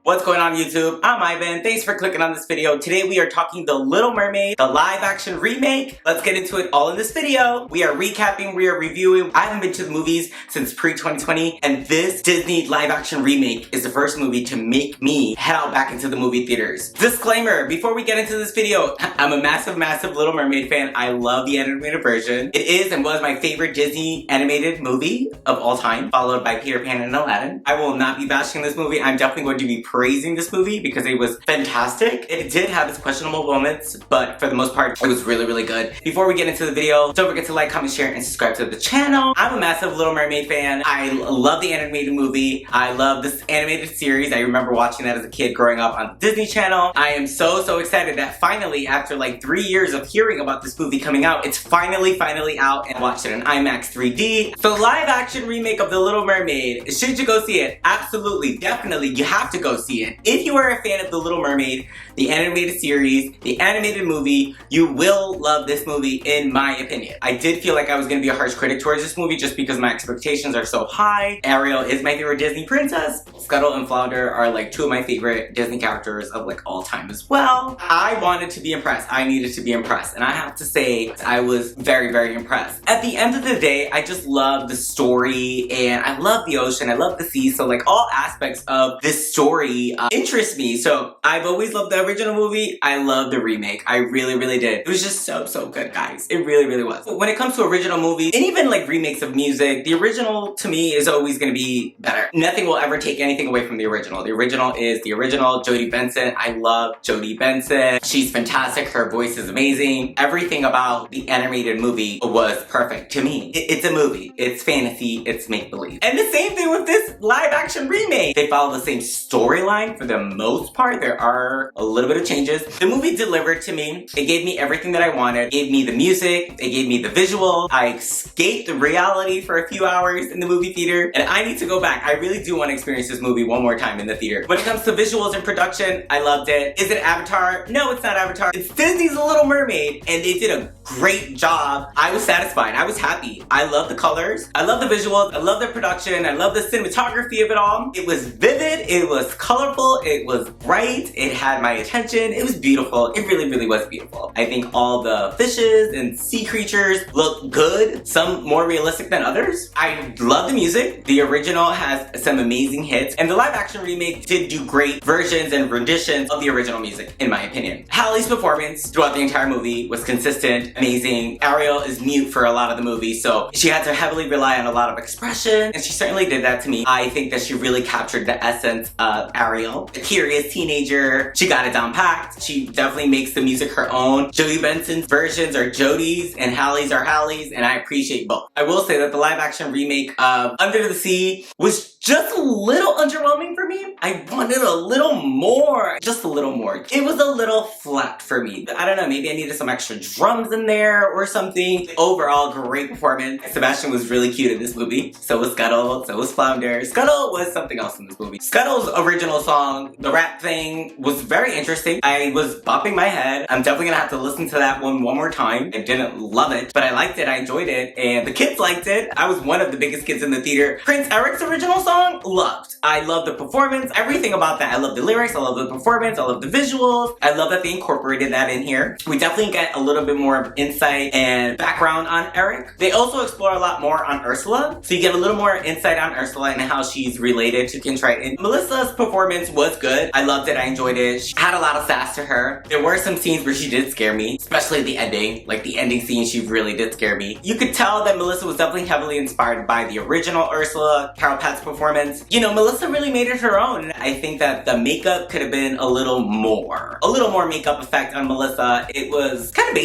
What's going on YouTube? I'm Ivan. Thanks for clicking on this video. Today we are talking The Little Mermaid, the live action remake. Let's get into it all in this video. We are recapping, we are reviewing. I haven't been to the movies since pre-2020 and this Disney live action remake is the first movie to make me head out back into the movie theaters. Disclaimer, before we get into this video, I'm a massive Little Mermaid fan. I love the animated version. It is and was my favorite Disney animated movie of all time, followed by Peter Pan and Aladdin. I will not be bashing this movie. I'm definitely going to be praising this movie because it was fantastic. It did have its questionable moments, but for the most part, it was really good. Before we get into the video, don't forget to like, comment, share, and subscribe to the channel. I'm a massive Little Mermaid fan. I love the animated movie. I love this animated series. I remember watching that as a kid growing up on Disney Channel. I am so excited that finally, after like 3 years of hearing about this movie coming out, it's finally out and watched it in IMAX 3D. So live action remake of The Little Mermaid. Should you go see it? Absolutely, definitely, you have to go see it. If you are a fan of The Little Mermaid, the animated series, the animated movie, you will love this movie in my opinion. I did feel like I was going to be a harsh critic towards this movie just because my expectations are so high. Ariel is my favorite Disney princess. Scuttle and Flounder are like two of my favorite Disney characters of like all time as well. I wanted to be impressed. I needed to be impressed. And I have to say, I was very impressed. At the end of the day, I just love the story and I love the ocean. I love the sea. So like all aspects of this story interest me. So I've always loved the original movie. I love the remake. I really did. It was just so good, guys. It really was. When it comes to original movies and even like remakes of music, the original to me is always going to be better. Nothing will ever take anything away from the original. The original is the original. Jodie Benson. I love Jodie Benson. She's fantastic. Her voice is amazing. Everything about the animated movie was perfect to me. It's a movie. It's fantasy. It's make-believe. And the same thing with this live action remake. They follow the same storyline for the most part. There are a little bit of changes. The movie delivered to me. It gave me everything that I wanted. It gave me the music. It gave me the visual. I escaped reality for a few hours in the movie theater. And I need to go back. I really do want to experience this movie one more time in the theater. When it comes to visuals and production, I loved it. Is it Avatar? No, it's not Avatar. It's Disney's The Little Mermaid. And they did a great job. I was satisfied. I was happy. I love the colors. I love the visuals. I love the production. I love the cinematography of it all. It was vivid. It was colorful. It was bright. It had my attention. It was beautiful. It really was beautiful. I think all the fishes and sea creatures look good. Some more realistic than others. I love the music. The original has some amazing hits. And the live action remake did do great versions and renditions of the original music, in my opinion. Halle's performance throughout the entire movie was consistent, amazing. Ariel is mute for a lot of the movie, so she had to heavily rely on a lot of expression, and she certainly did that to me. I think that she really captured the essence of Ariel. A curious teenager. She got it down packed. She definitely makes the music her own. Jodie Benson's versions are Jodie's, and Halle's are Halle's, and I appreciate both. I will say that the live action remake of Under the Sea was just a little underwhelming for me. I wanted a little more. Just a little more. It was a little flat for me. I don't know, maybe I needed some extra drums in there or something. Overall, great performance. Sebastian was really cute in this movie. So was Scuttle, so was Flounder. Scuttle was something else in this movie. Scuttle's original song, the rap thing, was very interesting. I was bopping my head. I'm definitely gonna have to listen to that one more time. I didn't love it, but I liked it, I enjoyed it, and the kids liked it. I was one of the biggest kids in the theater. Prince Eric's original song, loved. I love the performance, everything about that. I love the lyrics, I love the performance, I love the visuals. I love that they incorporated that in here. We definitely get a little bit more insight and background on Eric. They also explore a lot more on Ursula, so you get a little more insight on Ursula and how she's related to King Triton. Melissa's performance was good. I loved it, I enjoyed it. She had a lot of sass to her. There were some scenes where she did scare me, especially the ending. Like the ending scene, she really did scare me. You could tell that Melissa was definitely heavily inspired by the original Ursula, Carol Pat's performance. You know, Melissa really made it her own. I think that the makeup could have been a little more makeup effect on Melissa. It was kind of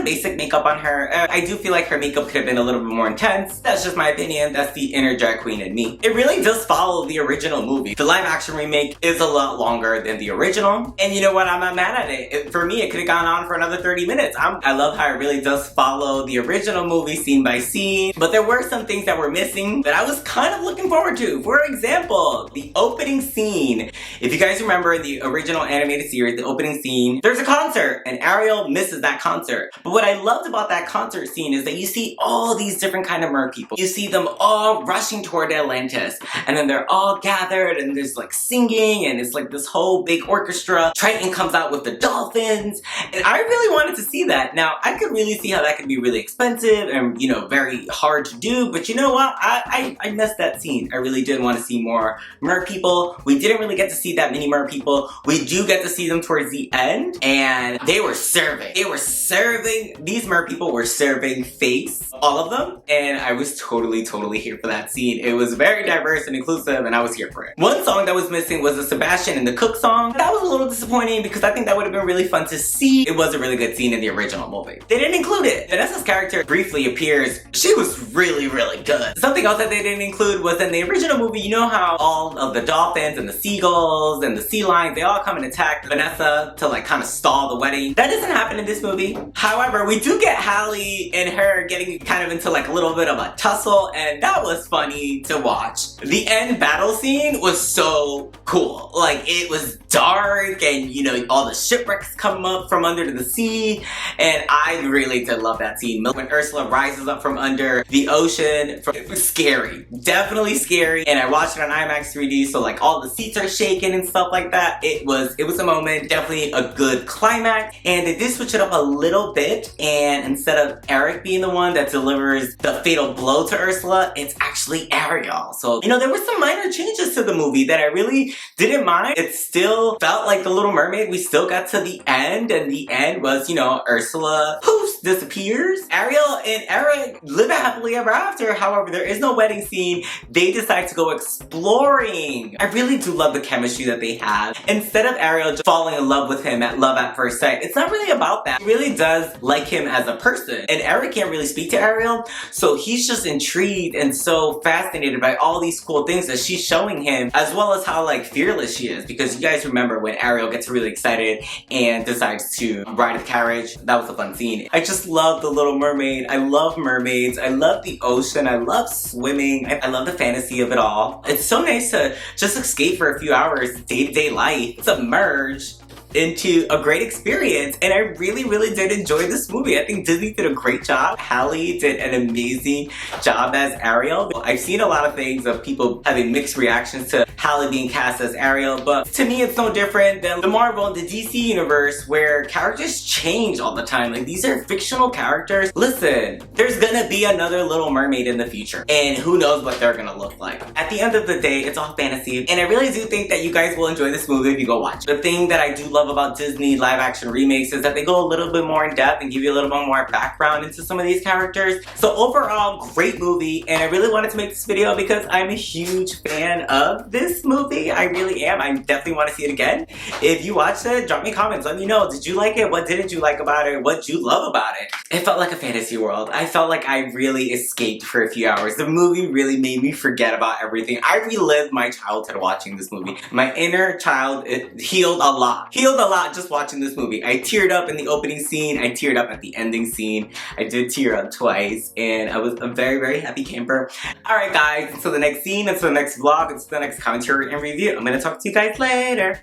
basic makeup on her. I do feel like her makeup could have been a little bit more intense. That's just my opinion. That's the inner drag queen in me. It really does follow the original movie. The live action remake is a lot longer than the original. And you know what? I'm not mad at it. For me, it could have gone on for another 30 minutes. I love how it really does follow the original movie scene by scene. But there were some things that were missing that I was kind of looking forward to. you. For example, the opening scene. If you guys remember in the original animated series, the opening scene, there's a concert and Ariel misses that concert. But what I loved about that concert scene is that you see all these different kind of mer people. You see them all rushing toward Atlantis, and then they're all gathered and there's like singing and it's like this whole big orchestra. Triton comes out with the dolphins, and I really wanted to see that. Now, I could really see how that could be really expensive and, you know, very hard to do, but you know what? I missed that scene. I really did want to see more mer people. We didn't really get to see that many mer people. We do get to see them towards the end, and they were serving. They were serving, these mer people were serving face, all of them, and I was totally here for that scene. It was very diverse and inclusive, and I was here for it. One song that was missing was the Sebastian and the Cook song. That was a little disappointing because I think that would have been really fun to see. It was a really good scene in the original movie. They didn't include it. Vanessa's character briefly appears. She was really good. Something else that they didn't include was in the original movie, you know how all of the dolphins and the seagulls and the sea lions, they all come and attack Vanessa to like kind of stall the wedding. That doesn't happen in this movie. However, we do get Halle and her getting kind of into like a little bit of a tussle, and that was funny to watch. The end battle scene was so cool. Like, it was dark and, you know, all the shipwrecks come up from under the sea, and I really did love that scene. When Ursula rises up from under the ocean, it was scary. Definitely scary, and I watched it on IMAX 3D, so like all the seats are shaking and stuff like that. It was a moment, definitely a good climax, and they did switch it up a little bit, and instead of Eric being the one that delivers the fatal blow to Ursula, it's actually Ariel. So, you know, there were some minor changes to the movie that I really didn't mind. It still felt like The Little Mermaid. We still got to the end, and the end was, you know, Ursula poof, disappears. Ariel and Eric live happily ever after. However, there is no wedding scene. They decide to go exploring. I really do love the chemistry that they have. Instead of Ariel just falling in love with him at love at first sight, it's not really about that. He really does like him as a person. And Eric can't really speak to Ariel, so he's just intrigued and so fascinated by all these cool things that she's showing him, as well as how like fearless she is. Because you guys remember when Ariel gets really excited and decides to ride the carriage. That was a fun scene. I just love The Little Mermaid. I love mermaids. I love the ocean. I love swimming. I love the fantasy of it all. It's so nice to just escape for a few hours, day-to-day life, submerge into a great experience, and I really did enjoy this movie. I think Disney did a great job. Halle did an amazing job as Ariel. I've seen a lot of things of people having mixed reactions to Halle being cast as Ariel, but to me it's no different than the Marvel and the DC universe where characters change all the time. Like, these are fictional characters. Listen, there's gonna be another Little Mermaid in the future, and who knows what they're gonna look like. At the end of the day, it's all fantasy, and I really do think that you guys will enjoy this movie if you go watch it. The thing that I do love about Disney live action remakes is that they go a little bit more in depth and give you a little bit more background into some of these characters. So overall, great movie, and I really wanted to make this video because I'm a huge fan of this movie. I really am. I definitely want to see it again. If you watched it, drop me comments. Let me know. Did you like it? What didn't you like about it? What did you love about it? It felt like a fantasy world. I felt like I really escaped for a few hours. The movie really made me forget about everything. I relived my childhood watching this movie. My inner child, it healed a lot. Healed a lot just watching this movie. I teared up in the opening scene. I teared up at the ending scene. I did tear up twice, and I was a very happy camper. Alright guys, until the next scene, until the next vlog, until the next commentary and review. I'm gonna talk to you guys later.